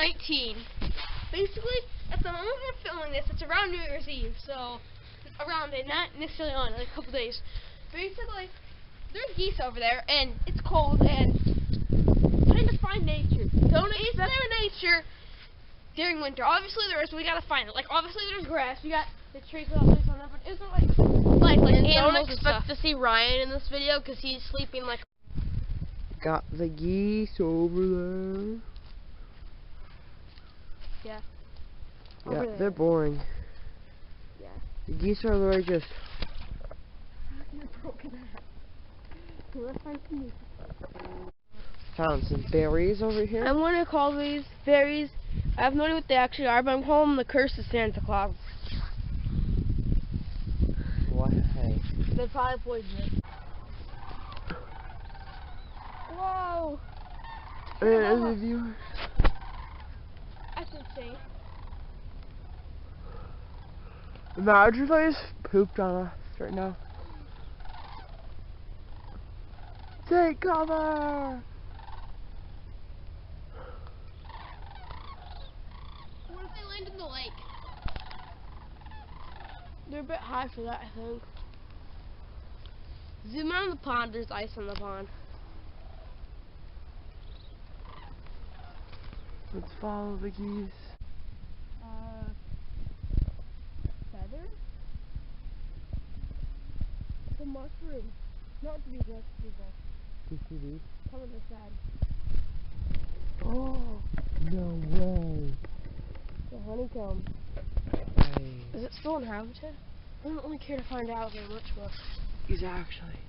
2019. Basically, at the moment we're filming this, it's around New Year's Eve, so around it, not necessarily on it, like a couple days. Basically, there's geese over there, and it's cold, and trying to find nature. Don't expect there nature during winter. Obviously there is, we gotta find it. Like, obviously there's grass, we got the trees with all these on there, but isn't like animals and stuff. Don't expect to see Ryan in this video, because he's sleeping like... Got the geese over there. Yeah. Yeah, they're boring. Yeah. The geese are literally just... Found some berries over here. I want to call these berries. I have no idea what they actually are, but I'm calling them the curse of Santa Claus. Why? They're probably poisonous. Whoa! Any viewers? That's insane. Imagine if I just pooped on us right now. Take cover! What if they land in the lake? They're a bit high for that, I think. Zoom in on the pond. There's ice on the pond. Let's follow the geese. Feather? It's a mushroom. Not to be good, to be good. TCD. Come on this side. Oh, no way. The honeycomb. Hey. Is it still inhabited? I don't really care to find out very much, but... He's actually...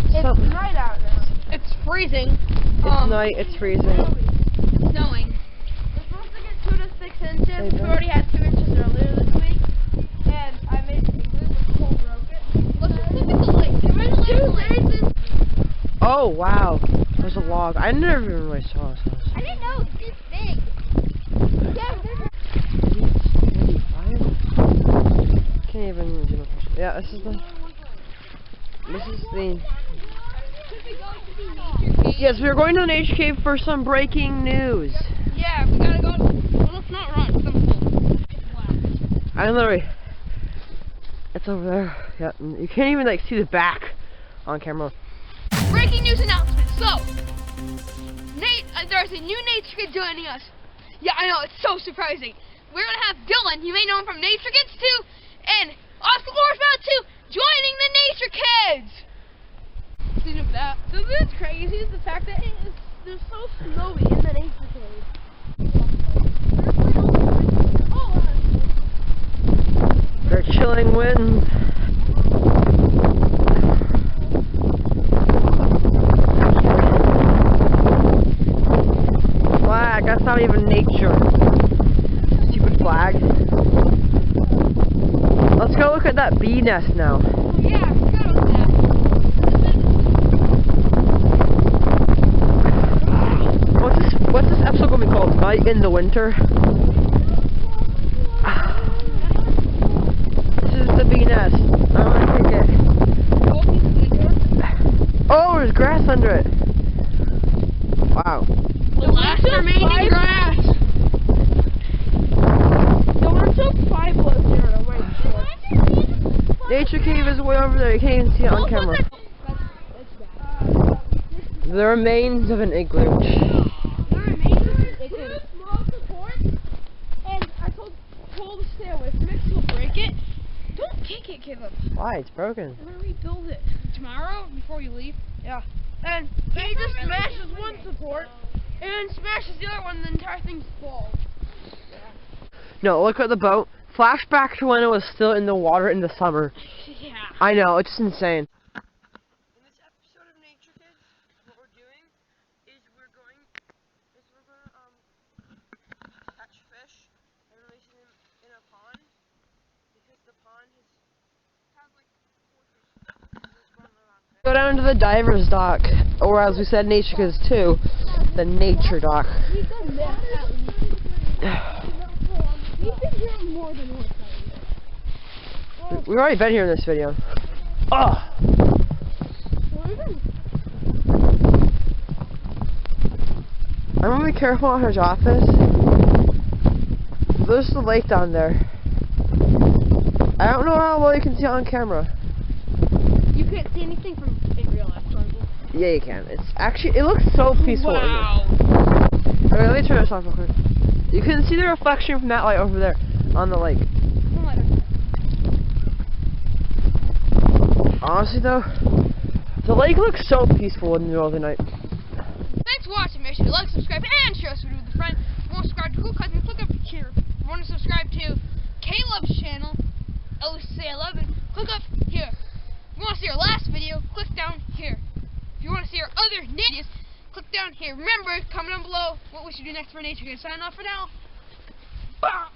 It's night out now. It's freezing. It's night, it's freezing. It's snowing. We're supposed to get 2 to 6 inches. We already had 2 inches earlier this week. And I made it the cold broke it. Let's just look at the lake. Get ready to lake. 2 inches. Oh, wow. There's a log. I never even really saw this house. I didn't know it's this big. Yeah, Can't even do it. Yeah, this is the... Yes, we are going to the nature cave for some breaking news. Yeah, we gotta go. Well, let's not run. It's cool. It's I literally... It's over there. Yeah, you can't even like see the back on camera. Breaking news announcement. So, there's a new nature kid joining us. Yeah, I know, it's so surprising. We're gonna have Dylan, you may know him from Nature Kids 2, and Oscar Morrisbout 2 joining the Nature Kids. Speaking of that, So what's crazy is the fact that they're so snowy in the nature cave. They're chilling winds. Flag, that's not even nature. Stupid flag. Let's go look at that bee nest now. yeah, we got on that. What's this episode gonna be called? Night in the Winter? This is the bee nest. I wanna take it. Oh, there's grass under it. Wow. The last remaining grass. No, we're so 5 foot 0 right there. Nature cave is way over there. You can't even see it on camera. The remains of an igloo. Small support, and I told Cole to stay away from it, so he'll break it. Don't kick it, Caleb. Why? It's broken. I'm gonna rebuild it. Tomorrow, before you leave. Yeah. And he just smashes one support, and then smashes the other one, and the entire thing falls. No, look at the boat. Flashback to when it was still in the water in the summer. Yeah. I know, it's just insane. In this episode of Nature Kids, what we're doing is we're going catch fish and release them in a pond because the pond has like 4 fish. Go down to the diver's dock, or as we said, Nature Kids 2, the nature dock. We've already been here in this video. Oh! I'm gonna be careful on his office. There's the lake down there. I don't know how well you can see on camera. You can't see anything from in real life, Carnival. Yeah, you can. It's actually, it looks so peaceful. Wow. Okay, let me turn this off real quick. You can see the reflection from that light over there on the lake. Oh my God. Honestly though, the lake looks so peaceful in the middle of the night. Thanks for watching. Make sure you like, subscribe, and share this video with a friend. If you want to subscribe to Cool Cousin, click up here. If you want to subscribe to Caleb's channel, OC11, click up here. If you want to see our last video, click down here. If you want to see our other videos, click down here. Remember, comment down below what we should do next for nature. Sign off for now. Bow.